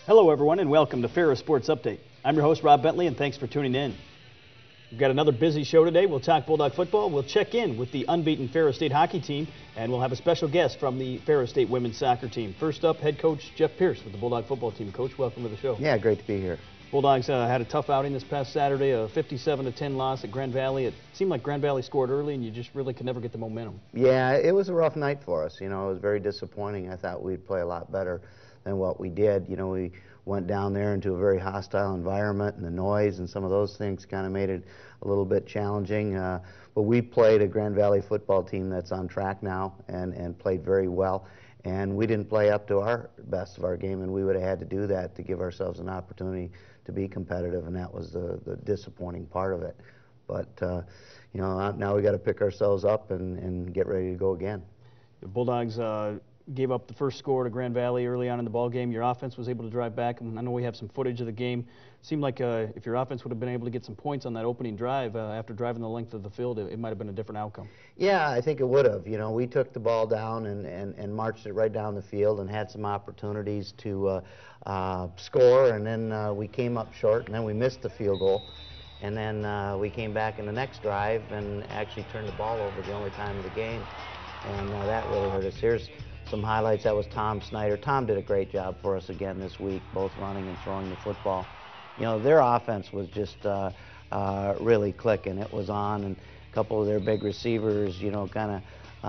Hello, everyone, and welcome to Ferris Sports Update. I'm your host, Rob Bentley, and thanks for tuning in. We've got another busy show today. We'll talk Bulldog football. We'll check in with the unbeaten Ferris State hockey team, and we'll have a special guest from the Ferris State women's soccer team. First up, head coach Jeff Pierce with the Bulldog football team. Coach, welcome to the show. Yeah, great to be here. Bulldogs had a tough outing this past Saturday, a 57-10 loss at Grand Valley. It seemed like Grand Valley scored early, and you just really could never get the momentum. Yeah, it was a rough night for us. You know, it was very disappointing. I thought we'd play a lot better than what we did. You know, we went down there into a very hostile environment, and the noise and some of those things kind of made it a little bit challenging. But we played a Grand Valley football team that's on track now and played very well. And we didn't play up to our best of our game, and we would have had to do that to give ourselves an opportunity to be competitive, and that was the disappointing part of it. But, you know, now we got to pick ourselves up and get ready to go again. The Bulldogs gave up the first score to Grand Valley early on in the ball game. Your offense was able to drive back, and I know we have some footage of the game. It seemed like if your offense would have been able to get some points on that opening drive after driving the length of the field, it might have been a different outcome. Yeah, I think it would have. You know, we took the ball down and marched it right down the field and had some opportunities to score, and then we came up short, and then we missed the field goal. And then we came back in the next drive and actually turned the ball over the only time of the game, and that really hurt us. Here's some highlights. That was Tom Snyder. Tom did a great job for us again this week, both running and throwing the football. You know, their offense was just really clicking. It was on, and a couple of their big receivers, you know, kind of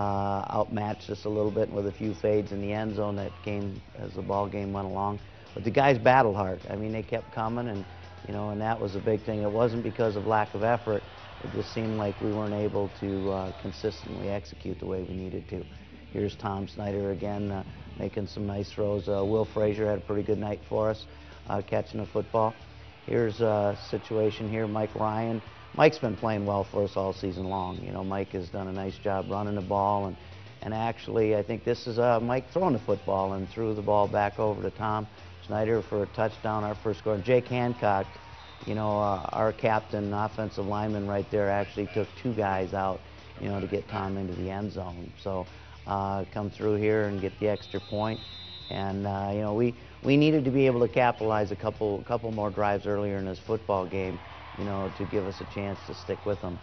outmatched us a little bit with a few fades in the end zone that came as the ball game went along. But the guys battled hard. I mean, they kept coming, and you know, and that was a big thing. It wasn't because of lack of effort. It just seemed like we weren't able to consistently execute the way we needed to. Here's Tom Snyder again, making some nice throws. Will Frazier had a pretty good night for us, catching the football. Here's a situation here, Mike Ryan. Mike's been playing well for us all season long. You know, Mike has done a nice job running the ball, and actually I think this is Mike throwing the football and threw the ball back over to Tom Snyder for a touchdown, our first score. Jake Hancock, you know, our captain, offensive lineman right there, actually took two guys out, you know, to get Tom into the end zone. So come through here and get the extra point. And you know, we needed to be able to capitalize a couple more drives earlier in this football game, you know, to give us a chance to stick with them.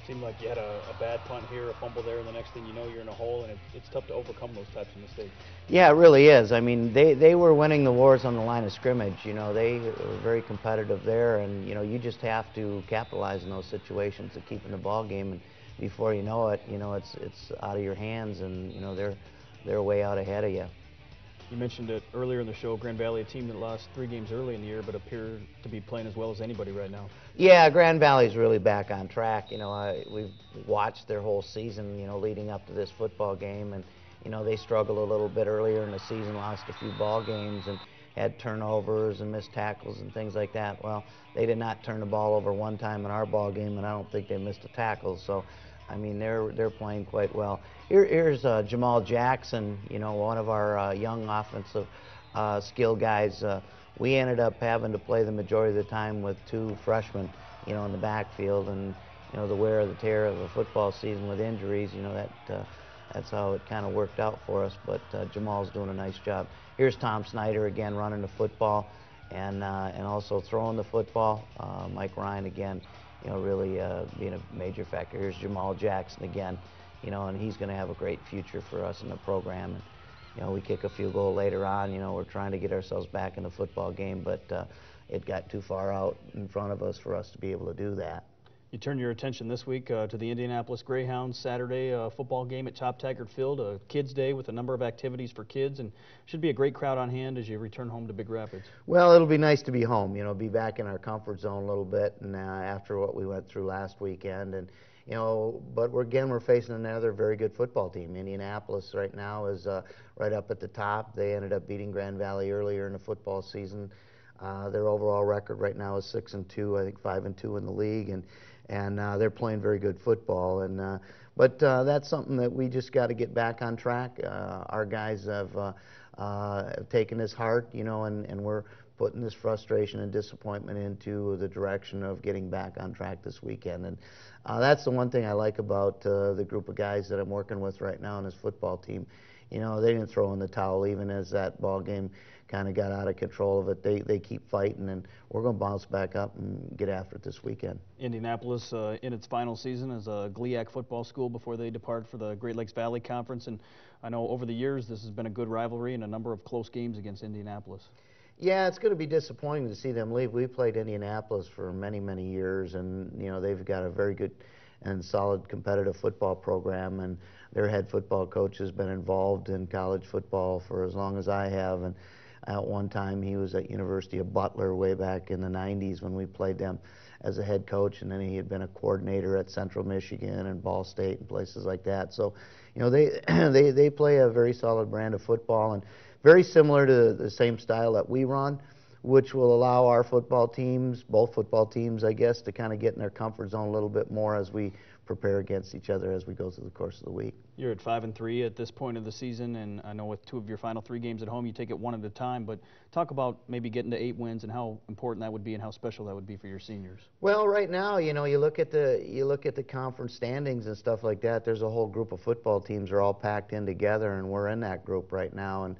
Seemed like you had a bad punt here, a fumble there, and the next thing you know, you're in a hole, and it's tough to overcome those types of mistakes. Yeah, it really is. I mean, they were winning the wars on the line of scrimmage. You know, they were very competitive there, and you know, you just have to capitalize in those situations to keep in the ball game. And before you know it, you know, it's out of your hands, and you know, they're way out ahead of you. You mentioned it earlier in the show, Grand Valley, a team that lost 3 games early in the year, but appear to be playing as well as anybody right now. Yeah, Grand Valley's really back on track. You know, we've watched their whole season, you know, leading up to this football game, and you know, they struggled a little bit earlier in the season, lost a few ball games, and had turnovers and missed tackles and things like that. Well, they did not turn the ball over one time in our ball game, and I don't think they missed a tackle. So, I mean, they're playing quite well. Here's Jamal Jackson, you know, one of our young offensive skill guys. We ended up having to play the majority of the time with 2 freshmen, you know, in the backfield, and you know, the wear or the tear of a football season with injuries, you know, that's how it kind of worked out for us. But Jamal's doing a nice job. Here's Tom Snyder again running the football and also throwing the football. Mike Ryan again, you know, really being a major factor. Here's Jamal Jackson again, you know, and he's going to have a great future for us in the program. And you know, we kick a field goal later on. You know, we're trying to get ourselves back in the football game, but it got too far out in front of us for us to be able to do that. You turn your attention this week to the Indianapolis Greyhounds Saturday football game at Top Taggart Field, a Kids Day with a number of activities for kids, and should be a great crowd on hand as you return home to Big Rapids. Well, it'll be nice to be home, you know, be back in our comfort zone a little bit, and after what we went through last weekend, and you know, but we're facing another very good football team. Indianapolis right now is right up at the top. They ended up beating Grand Valley earlier in the football season. Their overall record right now is 6-2, I think 5-2 in the league, and they're playing very good football. And but that's something that we just got to get back on track. Our guys have taken this hard, you know, and we're putting this frustration and disappointment into the direction of getting back on track this weekend. And that's the one thing I like about the group of guys that I'm working with right now on this football team. they didn't throw in the towel even as that ball game kind of got out of control of it. They keep fighting, and we're going to bounce back up and get after it this weekend. Indianapolis in its final season as a GLIAC football school before they depart for the Great Lakes Valley Conference, and I know over the years this has been a good rivalry and a number of close games against Indianapolis. Yeah, it's going to be disappointing to see them leave. We played Indianapolis for many, many years, and they've got a very good and solid competitive football program, and their head football coach has been involved in college football for as long as I have. And at one time, he was at University of Butler way back in the 90s when we played them as a head coach, and then he had been a coordinator at Central Michigan and Ball State and places like that. So, they play a very solid brand of football and very similar to the same style that we run, which will allow our football teams, both football teams, I guess, to kind of get in their comfort zone a little bit more as we prepare against each other as we go through the course of the week. You're at 5-3 at this point of the season, and I know with 2 of your final 3 games at home, you take it one at a time, but talk about maybe getting to 8 wins and how important that would be and how special that would be for your seniors. Well, right now, you look at the conference standings and stuff like that. There's a whole group of football teams are all packed in together, and we're in that group right now. And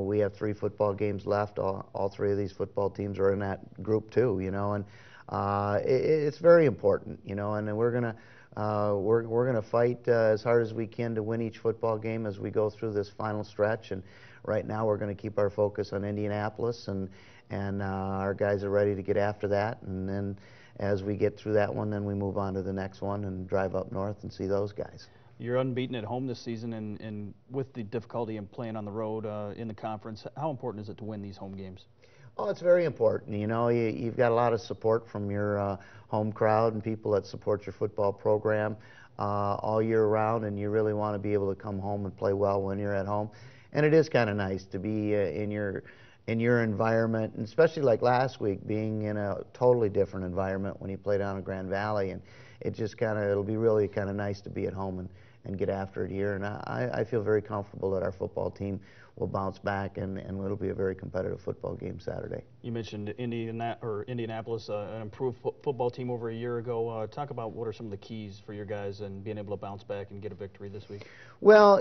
we have 3 football games left. All 3 of these football teams are in that group too. And it's very important. And we're gonna fight as hard as we can to win each football game as we go through this final stretch. And right now, we're going to keep our focus on Indianapolis, and our guys are ready to get after that. And then as we get through that one, then we move on to the next one and drive up north and see those guys. You're unbeaten at home this season, and with the difficulty in playing on the road in the conference, how important is it to win these home games? Oh, it's very important. You've got a lot of support from your home crowd and people that support your football program all year round, and you really want to be able to come home and play well when you're at home. And it is kind of nice to be in your environment, and especially like last week, being in a totally different environment when you play down in Grand Valley, and it'll be really kind of nice to be at home and get after it here. And I feel very comfortable that our football team will bounce back, and it'll be a very competitive football game Saturday. You mentioned Indianapolis, an improved football team over a year ago. Talk about what are some of the keys for your guys and being able to bounce back and get a victory this week. Well,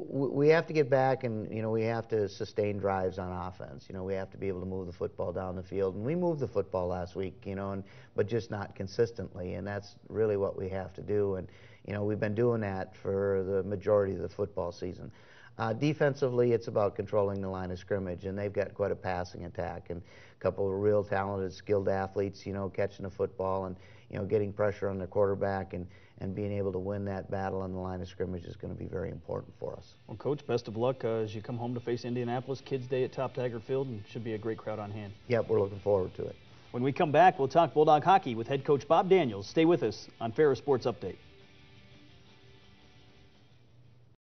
we have to get back, and we have to sustain drives on offense. We have to be able to move the football down the field, and we moved the football last week, but just not consistently, and that's really what we have to do. And we've been doing that for the majority of the football season. Defensively, it's about controlling the line of scrimmage, and they've got quite a passing attack and a couple of real talented, skilled athletes, catching the football and, getting pressure on their quarterback and being able to win that battle on the line of scrimmage is going to be very important for us. Well, Coach, best of luck as you come home to face Indianapolis Kids Day at Top Taggart Field, and should be a great crowd on hand. Yep, we're looking forward to it. When we come back, we'll talk Bulldog hockey with head coach Bob Daniels. Stay with us on Ferris Sports Update.